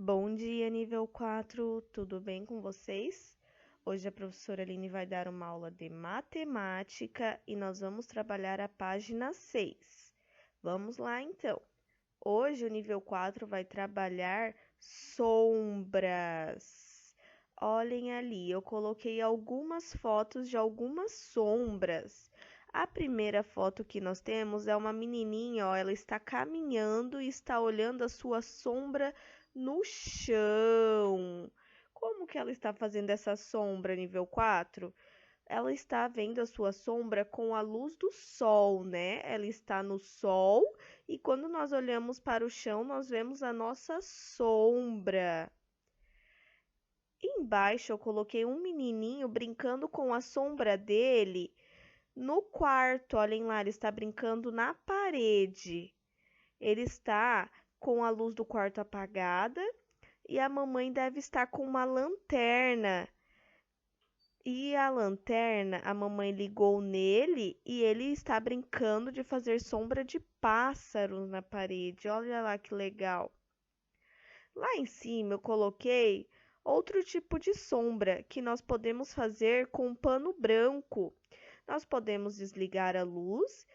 Bom dia, nível 4, tudo bem com vocês? Hoje a professora Aline vai dar uma aula de matemática e nós vamos trabalhar a página 6. Vamos lá, então. Hoje o nível 4 vai trabalhar sombras. Olhem ali, eu coloquei algumas fotos de algumas sombras. A primeira foto que nós temos é uma menininha, ó, ela está caminhando e está olhando a sua sombra no chão. Como que ela está fazendo essa sombra nível 4? Ela está vendo a sua sombra com a luz do sol, né? Ela está no sol e quando nós olhamos para o chão, nós vemos a nossa sombra. Embaixo eu coloquei um menininho brincando com a sombra dele no quarto. Olhem lá, ele está brincando na parede. Ele está com a luz do quarto apagada e a mamãe deve estar com uma lanterna. E a lanterna, a mamãe ligou nele e ele está brincando de fazer sombra de pássaros na parede. Olha lá que legal. Lá em cima eu coloquei outro tipo de sombra que nós podemos fazer com um pano branco. Nós podemos desligar a luz,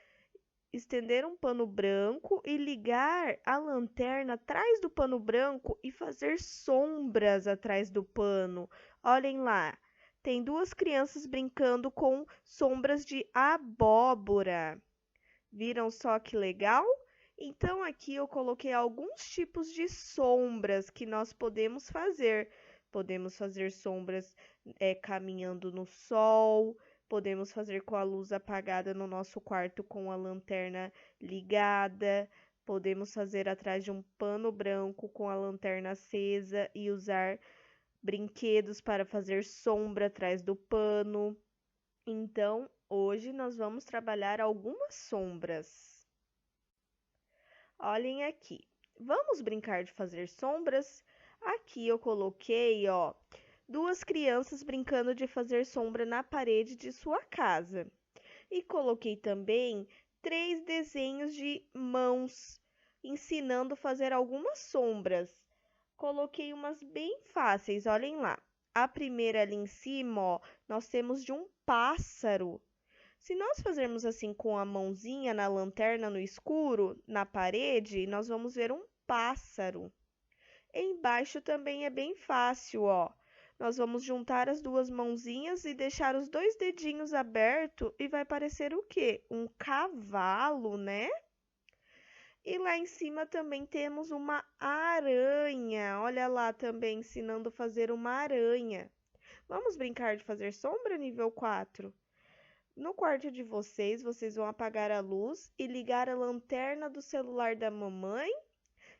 estender um pano branco e ligar a lanterna atrás do pano branco e fazer sombras atrás do pano. Olhem lá, tem duas crianças brincando com sombras de abóbora. Viram só que legal? Então, aqui eu coloquei alguns tipos de sombras que nós podemos fazer. Podemos fazer sombras caminhando no sol, podemos fazer com a luz apagada no nosso quarto com a lanterna ligada, podemos fazer atrás de um pano branco com a lanterna acesa e usar brinquedos para fazer sombra atrás do pano. Então, hoje nós vamos trabalhar algumas sombras. Olhem aqui. Vamos brincar de fazer sombras? Aqui eu coloquei, ó, duas crianças brincando de fazer sombra na parede de sua casa. E coloquei também 3 desenhos de mãos, ensinando a fazer algumas sombras. Coloquei umas bem fáceis, olhem lá. A primeira ali em cima, ó, nós temos de um pássaro. Se nós fazermos assim com a mãozinha na lanterna no escuro, na parede, nós vamos ver um pássaro. Embaixo também é bem fácil, ó. Nós vamos juntar as duas mãozinhas e deixar os 2 dedinhos abertos e vai parecer o quê? Um cavalo, né? E lá em cima também temos uma aranha. Olha lá também ensinando a fazer uma aranha. Vamos brincar de fazer sombra nível 4? No quarto de vocês, vocês vão apagar a luz e ligar a lanterna do celular da mamãe.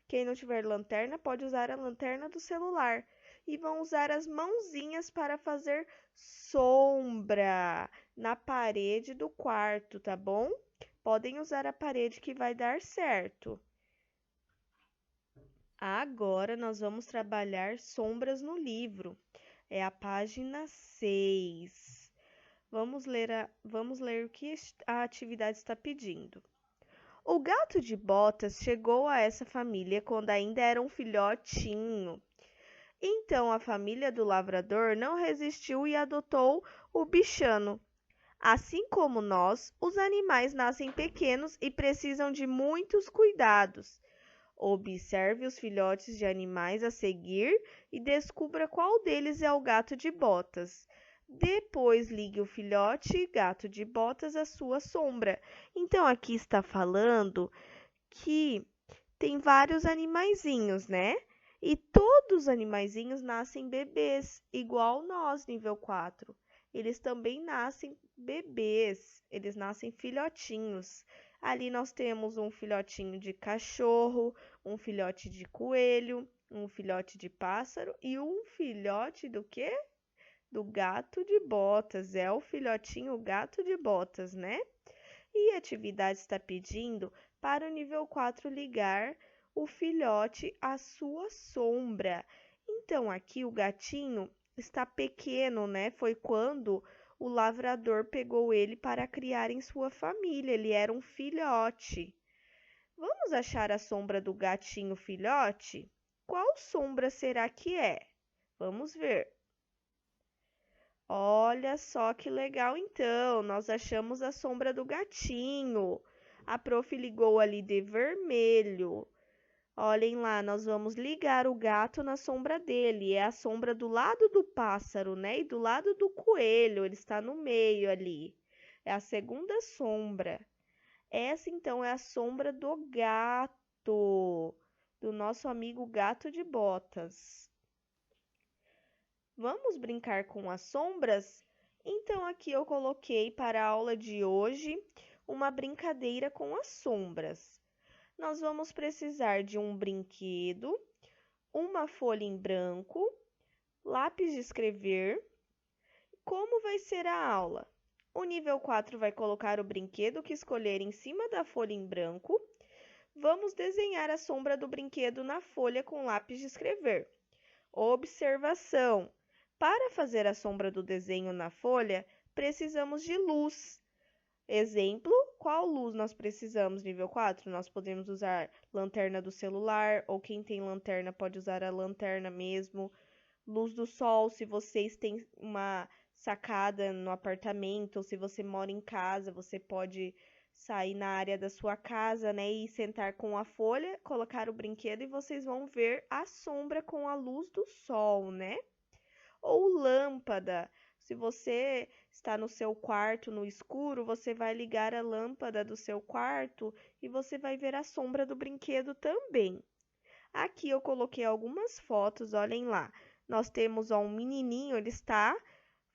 Quem não tiver lanterna, pode usar a lanterna do celular. E vão usar as mãozinhas para fazer sombra na parede do quarto, tá bom? Podem usar a parede que vai dar certo. Agora, nós vamos trabalhar sombras no livro. É a página 6. Vamos ler o que a atividade está pedindo. O gato de botas chegou a essa família quando ainda era um filhotinho. Então a família do lavrador não resistiu e adotou o bichano. Assim como nós, os animais nascem pequenos e precisam de muitos cuidados. Observe os filhotes de animais a seguir e descubra qual deles é o gato de botas. Depois ligue o filhote gato de botas à sua sombra. Então, aqui está falando que tem vários animaizinhos, né? E todos os animaizinhos nascem bebês, igual nós, nível 4. Eles também nascem bebês, eles nascem filhotinhos. Ali nós temos um filhotinho de cachorro, um filhote de coelho, um filhote de pássaro e um filhote do quê? Do gato de botas, é o filhotinho gato de botas, né? E a atividade está pedindo para o nível 4 ligar o filhote à sua sombra. Então, aqui o gatinho está pequeno, né? Foi quando o lavrador pegou ele para criar em sua família, ele era um filhote. Vamos achar a sombra do gatinho filhote? Qual sombra será que é? Vamos ver. Olha só que legal então, nós achamos a sombra do gatinho. A prof ligou ali de vermelho. Olhem lá, nós vamos ligar o gato na sombra dele. É a sombra do lado do pássaro, né? E do lado do coelho, ele está no meio ali. É a segunda sombra. Essa então é a sombra do gato, do nosso amigo gato de botas. Vamos brincar com as sombras? Então, aqui eu coloquei para a aula de hoje uma brincadeira com as sombras. Nós vamos precisar de um brinquedo, uma folha em branco, lápis de escrever. Como vai ser a aula? O nível 4 vai colocar o brinquedo que escolher em cima da folha em branco. Vamos desenhar a sombra do brinquedo na folha com lápis de escrever. Observação! Para fazer a sombra do desenho na folha, precisamos de luz. Exemplo, qual luz nós precisamos? Nível 4, nós podemos usar lanterna do celular, ou quem tem lanterna pode usar a lanterna mesmo. Luz do sol, se vocês têm uma sacada no apartamento, ou se você mora em casa, você pode sair na área da sua casa, né, e sentar com a folha, colocar o brinquedo e vocês vão ver a sombra com a luz do sol, né? Ou lâmpada. Se você está no seu quarto no escuro, você vai ligar a lâmpada do seu quarto e você vai ver a sombra do brinquedo também. Aqui eu coloquei algumas fotos, olhem lá. Nós temos um menininho, ele está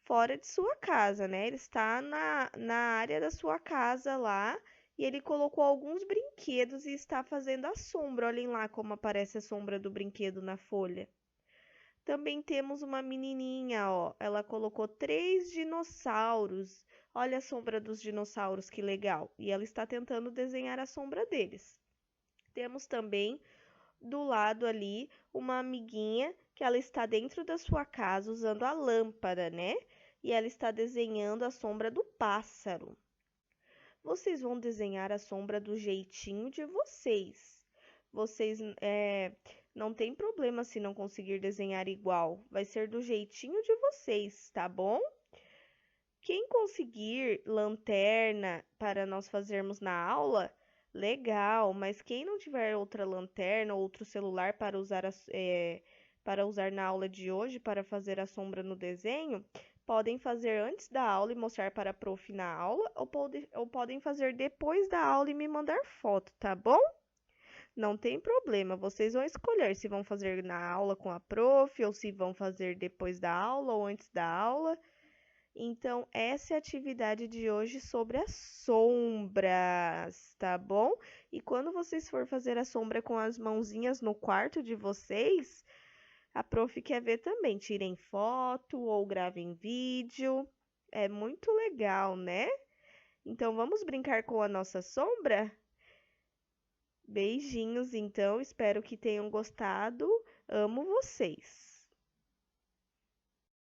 fora de sua casa, né? Ele está na área da sua casa lá e ele colocou alguns brinquedos e está fazendo a sombra. Olhem lá como aparece a sombra do brinquedo na folha. Também temos uma menininha, ó. Ela colocou 3 dinossauros. Olha a sombra dos dinossauros, que legal. E ela está tentando desenhar a sombra deles. Temos também do lado ali uma amiguinha que ela está dentro da sua casa usando a lâmpada, né? E ela está desenhando a sombra do pássaro. Vocês vão desenhar a sombra do jeitinho de vocês. Vocês não tem problema se não conseguir desenhar igual, vai ser do jeitinho de vocês, tá bom? Quem conseguir lanterna para nós fazermos na aula, legal, mas quem não tiver outra lanterna ou outro celular para usar na aula de hoje para fazer a sombra no desenho, podem fazer antes da aula e mostrar para a prof na aula, ou podem fazer depois da aula e me mandar foto, tá bom? Não tem problema, vocês vão escolher se vão fazer na aula com a prof, ou se vão fazer depois da aula ou antes da aula. Então, essa é a atividade de hoje sobre as sombras, tá bom? E quando vocês for fazer a sombra com as mãozinhas no quarto de vocês, a prof quer ver também. Tirem foto ou gravem vídeo. É muito legal, né? Então, vamos brincar com a nossa sombra? Beijinhos, então. Espero que tenham gostado. Amo vocês.